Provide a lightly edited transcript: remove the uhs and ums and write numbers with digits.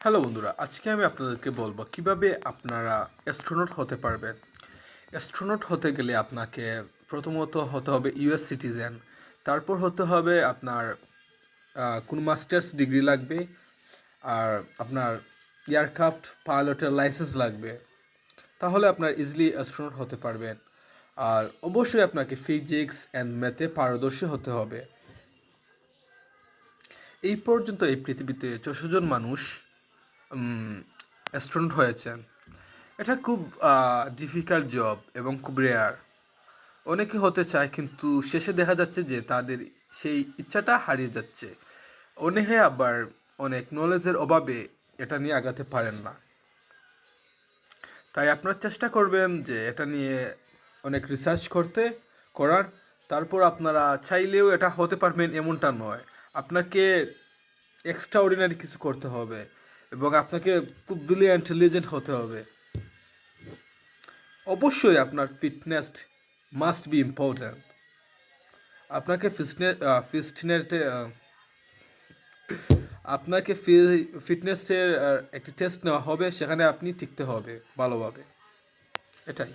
Hello বন্ধুরা, আজকে আমি আপনাদেরকে বলবো কিভাবে আপনারা অ্যাস্ট্রোনট হতে পারবেন। অ্যাস্ট্রোনট হতে গেলে আপনাকে প্রথমত হতে হবে ইউএস সিটিজেন। তারপর হতে হবে আপনার কোনো মাস্টার্স ডিগ্রি লাগবে। আর আপনার এয়ারক্রাফট পাইলটের লাইসেন্স লাগবে। তাহলে আপনার ইজিলি অ্যাস্ট্রোনট হতে পারবেন। আর অবশ্যই আপনাকে ফিজিক্স অ্যান্ড ম্যাথে পারদর্শী হতে হবে। এই পর্যন্ত এই পৃথিবীতে 400 জন মানুষ অ্যাস্ট্রোনট হয়েছেন। এটা খুব ডিফিকাল্ট জব এবং খুব রেয়ার। অনেকে হতে চায় কিন্তু শেষে দেখা যাচ্ছে যে তাদের সেই ইচ্ছাটা হারিয়ে যাচ্ছে। অনেকে আবার অনেক নলেজের অভাবে এটা নিয়ে আগাতে পারেন না। তাই আপনারা চেষ্টা করবেন যে এটা নিয়ে অনেক রিসার্চ করার। তারপর আপনারা চাইলেও এটা হতে পারবেন এমনটা নয়। আপনাকে এক্সট্রা অর্ডিনারি কিছু করতে হবে এবং আপনাকে খুব ব্রিলিয়ান্ট ইন্টেলিজেন্ট হতে হবে। অবশ্যই আপনার ফিটনেস মাস্ট বি ইম্পর্ট্যান্ট। আপনাকে ফিটনেসে আপনাকে ফিটনেসের একটি টেস্ট নেওয়া হবে, সেখানে আপনি টিকতে হবে ভালোভাবে। এটাই।